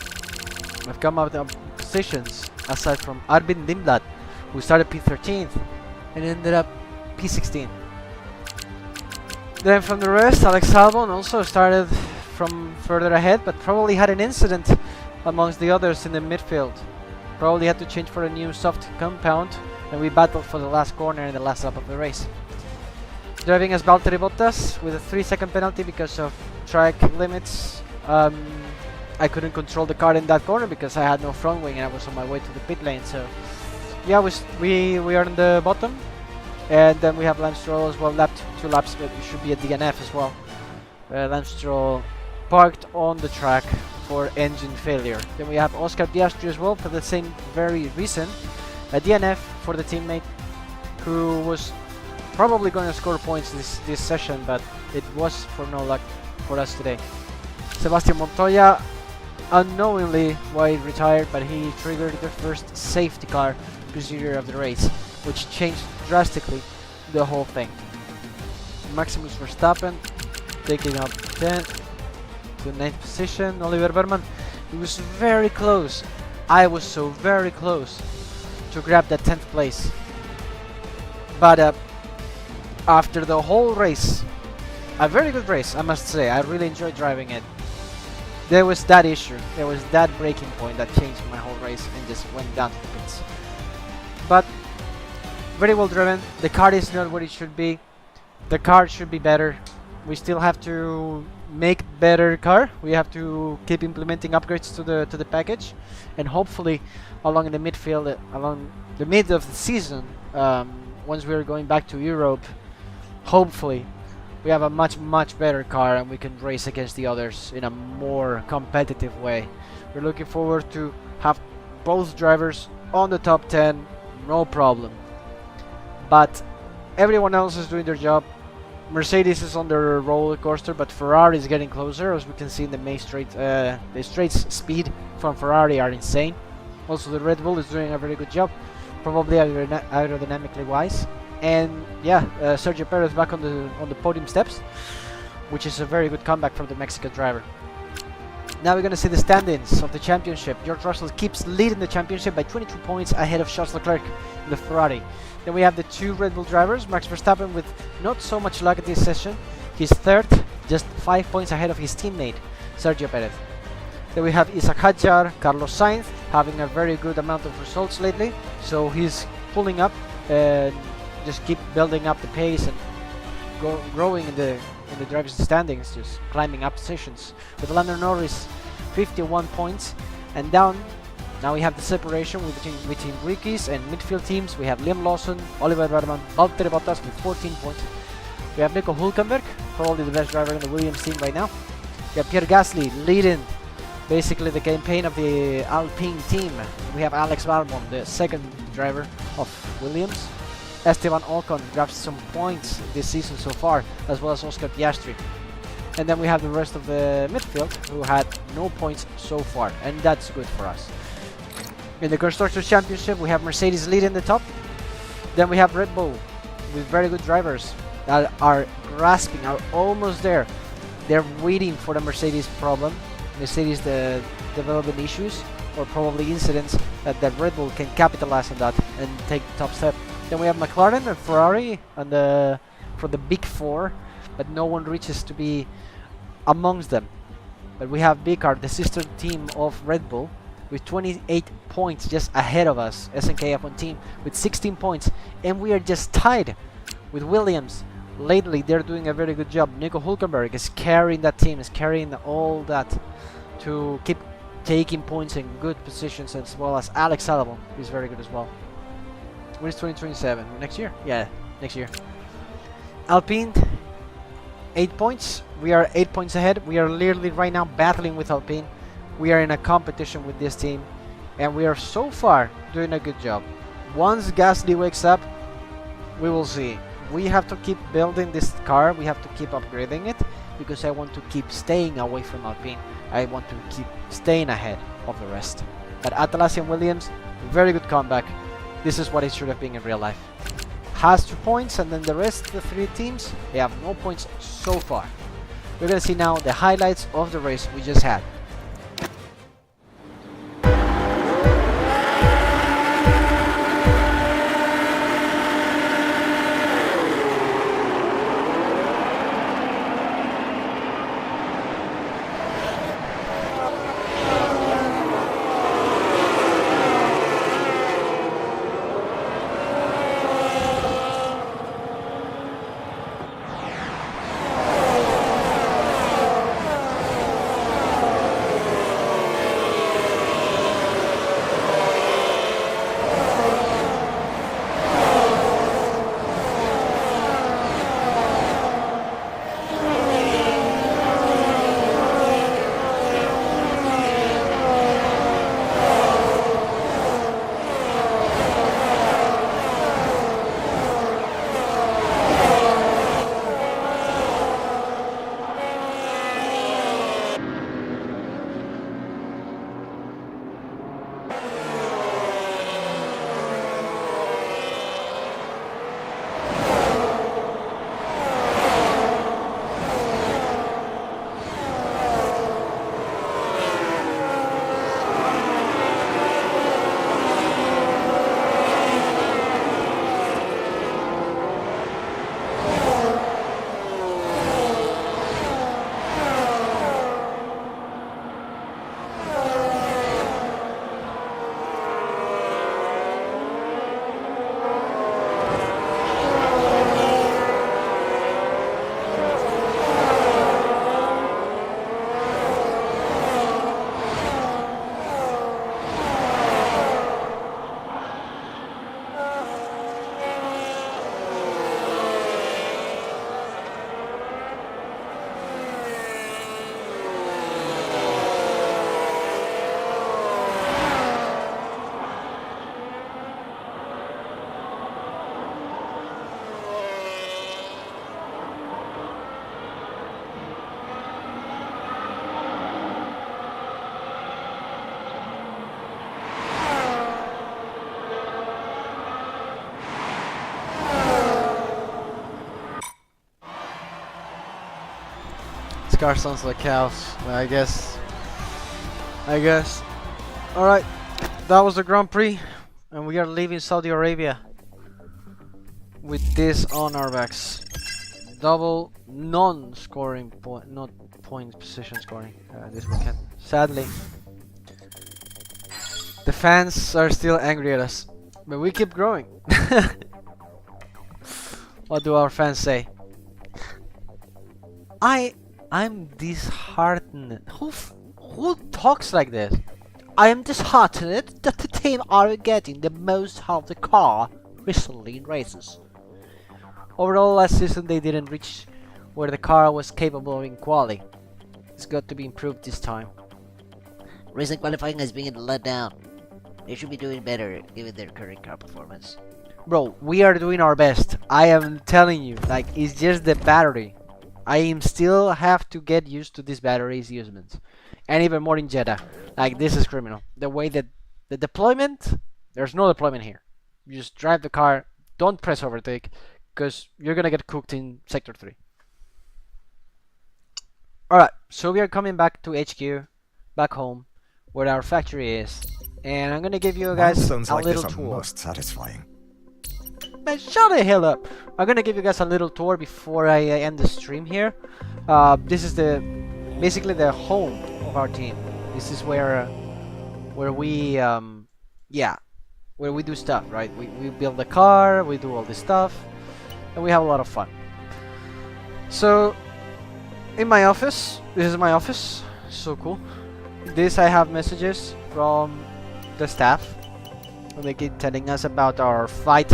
have come up with positions, aside from Arvid Lindblad, who started P13th and ended up P16. Then from the rest, Alex Albon also started from further ahead, but probably had an incident amongst the others in the midfield. Probably had to change for a new soft compound, and we battled for the last corner in the last lap of the race. Driving as Valtteri Bottas with a 3-second penalty because of track limits. I couldn't control the car in that corner because I had no front wing and I was on my way to the pit lane. So yeah, we are on the bottom, and then we have Lance Stroll as well. 2 laps, but we should be at DNF as well. Lance Stroll parked on the track for engine failure. Then we have Oscar Piastri as well for the same very reason. A DNF for the teammate who was probably going to score points this session, but it was for no luck for us today. Sebastian Montoya, unknowingly why he retired, but he triggered the first safety car procedure of the race, which changed drastically the whole thing. Maximus Verstappen taking up 10th to 9th position. Oliver Bearman, he was very close. I was so very close to grab that 10th place. But after the whole race, a very good race, I must say. I really enjoyed driving it. There was that issue. There was that breaking point that changed my whole race and just went down to the pits. But very well driven. The car is not what it should be. The car should be better. We still have to make better car. We have to keep implementing upgrades to the package, and hopefully along in the midfield, along the mid of the season, once we are going back to Europe, hopefully we have a much better car and we can race against the others in a more competitive way. We're looking forward to have both drivers on the top 10, no problem. But everyone else is doing their job. Mercedes is on their roller coaster, but Ferrari is getting closer, as we can see in the main straight. The straight speed from Ferrari are insane. Also, the Red Bull is doing a very good job, probably aerodynamically wise. And yeah, Sergio Perez back on the podium steps, which is a very good comeback from the Mexican driver. Now we're going to see the standings of the championship. George Russell keeps leading the championship by 22 points ahead of Charles Leclerc in the Ferrari. Then we have the two Red Bull drivers, Max Verstappen with not so much luck at this session. He's third, just 5 points ahead of his teammate, Sergio Perez. Then we have Isack Hadjar, Carlos Sainz, having a very good amount of results lately. So he's pulling up and just keep building up the pace and growing in the drivers' standings, just climbing up positions. With Lando Norris, 51 points, and down. Now we have the separation between rookies and midfield teams. We have Lawson, Oliver Bearman, Valtteri Bottas with 14 points. We have Niko Hulkenberg, probably the best driver in the Williams team right now. We have Pierre Gasly leading basically the campaign of the Alpine team. We have Albon, the second driver of Williams. Esteban Ocon grabs some points this season so far, as well as Oscar Piastri. And then we have the rest of the midfield, who had no points so far, and that's good for us. In the Constructors' Championship, we have Mercedes leading the top. Then we have Red Bull with very good drivers that are grasping, are almost there. They're waiting for the Mercedes problem, Mercedes the development issues, or probably incidents that Red Bull can capitalize on that and take the top step. Then we have McLaren and Ferrari and for the big four, but no one reaches to be amongst them. But we have Vicar, the sister team of Red Bull, with 28 points just ahead of us, SNK F1 Team with 16 points, and we are just tied with Williams. Lately they're doing a very good job. Niko Hulkenberg is carrying that team, is carrying all that to keep taking points in good positions, as well as Alex Albon, who's very good as well. When is 2027? Next year? Yeah, next year. Alpine, 8 points. We are 8 points ahead. We are literally right now battling with Alpine. We are in a competition with this team, and we are so far doing a good job. Once Gasly wakes up, we will see. We have to keep building this car. We have to keep upgrading it, because I want to keep staying away from Alpine. I want to keep staying ahead of the rest. But Atlassian Williams, very good comeback. This is what it should have been in real life. Haas 2 points, and then the rest, the 3 teams, they have no points so far. We're going to see now the highlights of the race we just had. car sounds like chaos. I guess. Alright, that was the Grand Prix, and we are leaving Saudi Arabia with this on our backs. Double non-scoring point, not point position scoring this weekend. Sadly, the fans are still angry at us, but we keep growing. What do our fans say? I'm disheartened. Who talks like this? I am disheartened that the team are getting the most out of the car recently in races. Overall, last season they didn't reach where the car was capable in quali. It's got to be improved this time. Recent qualifying has been let down. They should be doing better given their current car performance. Bro, we are doing our best. I am telling you, like, it's just the battery. I am still have to get used to this battery's usement. And even more in Jeddah. Like, this is criminal. The way that the deployment, there's no deployment here. You just drive the car, don't press overtake, because you're gonna get cooked in Sector 3. Alright, so we are coming back to HQ, back home, where our factory is. And I'm gonna give you guys a little tour. Most satisfying. Man, shut the hell up! I'm gonna give you guys a little tour before I end the stream here. This is basically the home of our team. This is where we where we do stuff, right? We build the car, we do all this stuff, and we have a lot of fun. So in my office, this is my office. So cool. This I have messages from the staff. They keep telling us about our fight.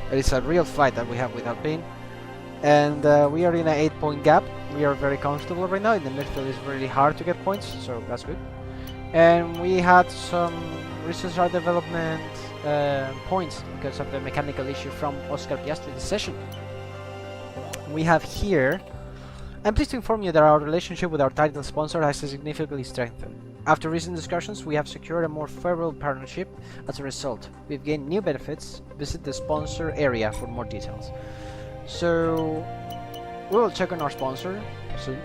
It's a real fight that we have with Alpine. And we are in an 8-point gap. We are very comfortable right now. In the midfield it's really hard to get points, so that's good. And we had some research art development points because of the mechanical issue from Oscar Piastri this session. We have here, I'm pleased to inform you that our relationship with our title sponsor has significantly strengthened. After recent discussions, we have secured a more favorable partnership. As a result, we've gained new benefits. Visit the sponsor area for more details. So, we will check on our sponsor soon.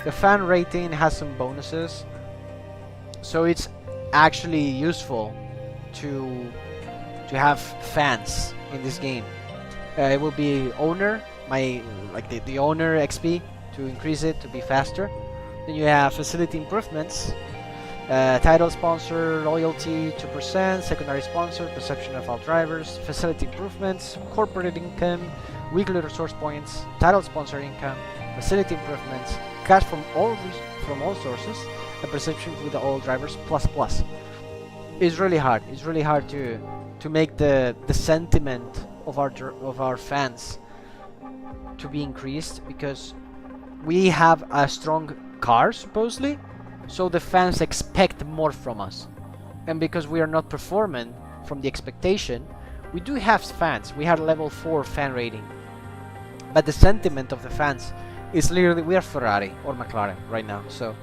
The fan rating has some bonuses, so it's actually useful to have fans in this game. It will be owner, the owner XP to increase it to be faster. Then you have facility improvements, title sponsor, loyalty 2%, secondary sponsor, perception of all drivers, facility improvements, corporate income, weekly resource points, title sponsor income, facility improvements, cash from all sources, and perception with all drivers plus. It's really hard. It's really hard to make the sentiment of our fans to be increased, because we have a strong car supposedly, so the fans expect more from us, and because we are not performing from the expectation, we do have fans. We have level 4 fan rating, but the sentiment of the fans is literally we are Ferrari or McLaren right now, so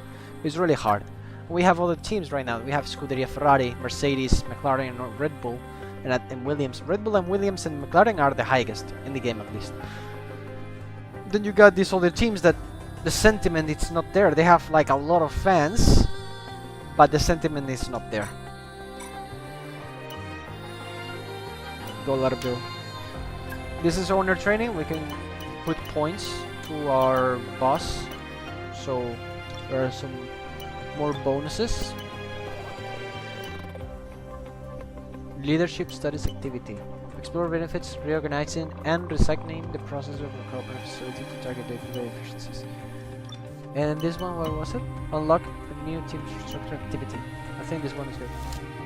it's really hard. We have other teams right now. We have Scuderia, Ferrari, Mercedes, McLaren, and Red Bull, and Williams. Red Bull and Williams and McLaren are the highest in the game, at least. Then you got these other teams that the sentiment it's not there. They have like a lot of fans, but the sentiment is not there. $1 bill. This is owner training. We can put points to our boss, so there are some more bonuses. Leadership studies activity. Explore benefits, reorganizing and recycling the process of the corporate facility to target day-to-day efficiencies. And this one, what was it? Unlock a new team structure activity. I think this one is good.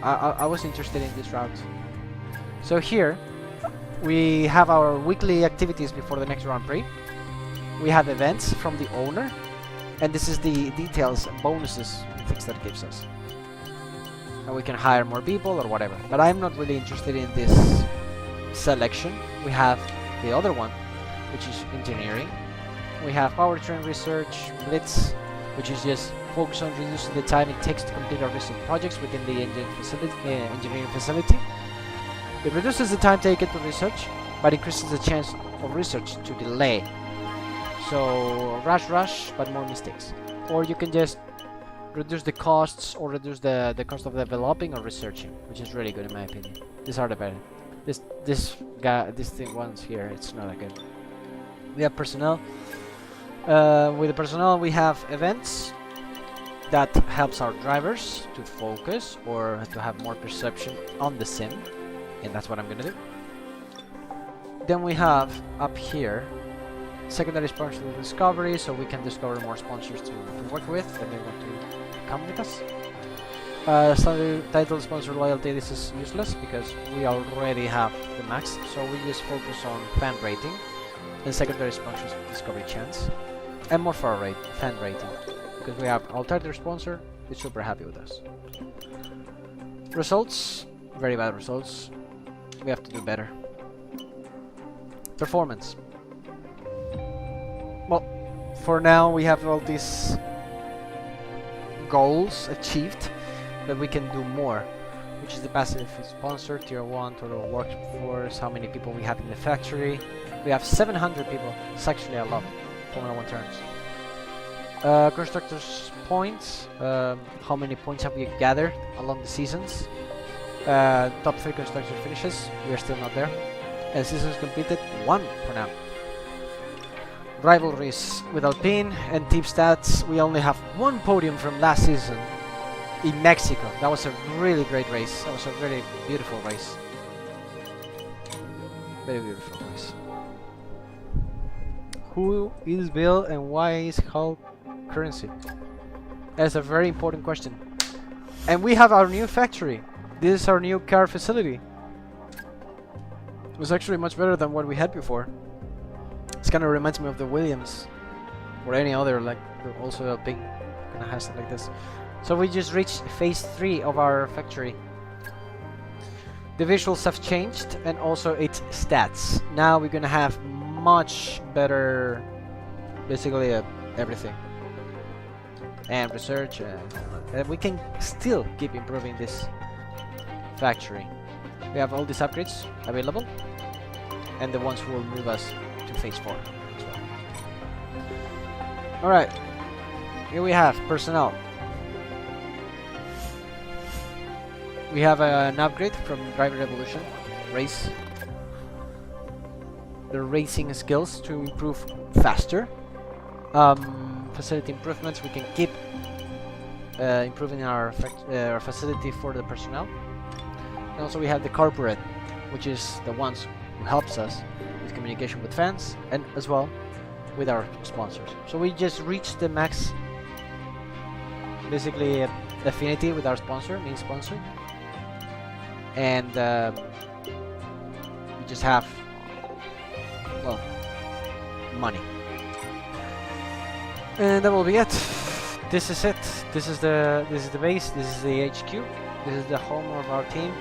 I was interested in this route. So here, we have our weekly activities before the next Grand Prix. We have events from the owner, and this is the details and bonuses and things that it gives us. And we can hire more people or whatever. But I'm not really interested in this selection. We have the other one, which is engineering. We have powertrain research, blitz, which is just focus on reducing the time it takes to complete our research projects within the engineering facility. It reduces the time taken to research, but increases the chance of research to delay. So rush, but more mistakes. Or you can just reduce the costs or reduce the cost of developing or researching, which is really good in my opinion. These are the better. This thing ones here, it's not that good. We have personnel. With the personnel we have events that helps our drivers to focus or to have more perception on the sim, and that's what I'm gonna do. Then we have up here secondary sponsor discovery, so we can discover more sponsors to work with and they want to come with us. Standard title sponsor loyalty, this is useless because we already have the max, so we just focus on fan rating and secondary sponsors discovery chance and more fan rating because we have alternative sponsor is super happy with us. Results, very bad results. We have to do better. Performance. Well, for now we have all these goals achieved, but we can do more, which is the passive sponsor, tier 1, total workforce, how many people we have in the factory. We have 700 people. It's actually a lot. Formula 1 turns. Constructors points, how many points have we gathered along the seasons. Top 3 constructor finishes, we are still not there. And seasons completed, 1 for now. Rivalries with Alpine and team stats, we only have 1 podium from last season in Mexico. That was a really great race. That was a really beautiful race. Very beautiful race. Who is Bill and why is Hulk currency? That's a very important question. And we have our new factory. This is our new car facility. It was actually much better than what we had before. This kind of reminds me of the Williams or any other, like also Alpine kind of has something like this. So we just reached phase 3 of our factory. The visuals have changed and also its stats. Now we're gonna have much better, basically everything. And research, and we can still keep improving this factory. We have all these upgrades available, and the ones who will move us to phase 4 as well. Alright, here we have personnel. We have an upgrade from Driver Revolution race. The racing skills to improve faster. Facility improvements, we can keep improving our facility for the personnel. And also we have the corporate, which is the ones who helps us with communication with fans and as well with our sponsors. So we just reached the max, basically affinity with our sponsor, main sponsor. And we just have, well, money. And that will be it. This is it. This is the base. This is the HQ. This is the home of our team.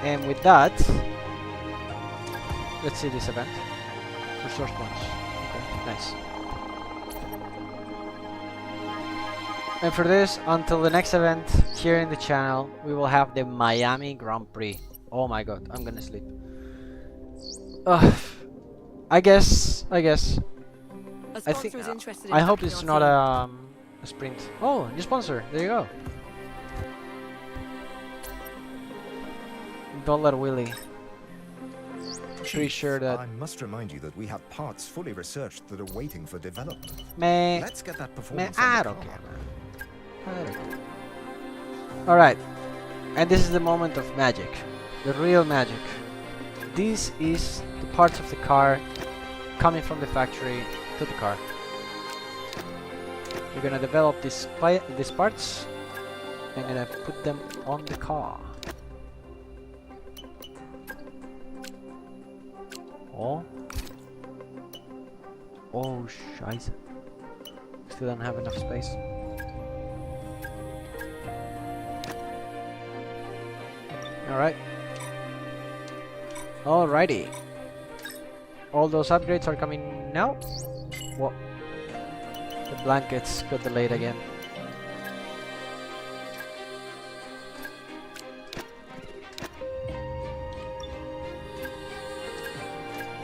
And with that, let's see this event. Resource points. Okay, nice. And for this, until the next event here in the channel, we will have the Miami Grand Prix. Oh my god, I'm gonna sleep. I guess. I think. I hope it's not a sprint. Oh, new sponsor. There you go. Dollar Willie. Pretty sure that. I must remind you that we have parts fully researched that are waiting for development. Let's get that performance. I don't care, man. I don't care. Alright. And this is the moment of magic. The real magic. This is the parts of the car coming from the factory to the car. We're gonna develop these parts and gonna put them on the car. Oh scheiße. Still don't have enough space. Alright. Alrighty. All those upgrades are coming now. Whoa. The blankets got delayed again.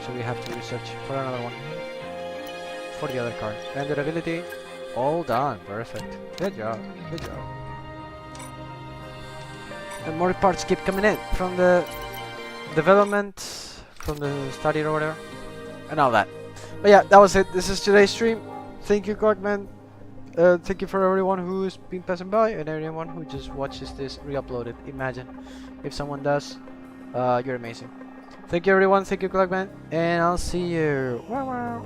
So we have to research for another one. for the other car. And durability, all done. Perfect. Good job. Good job. And more parts keep coming in from the development, from the study or whatever, and all that. But yeah, that was it. This is today's stream. Thank you, Corkman. Thank you for everyone who's been passing by and everyone who just watches this re-uploaded. Imagine if someone does. You're amazing. Thank you, everyone. Thank you, Clockman, and I'll see you. Wow, wow.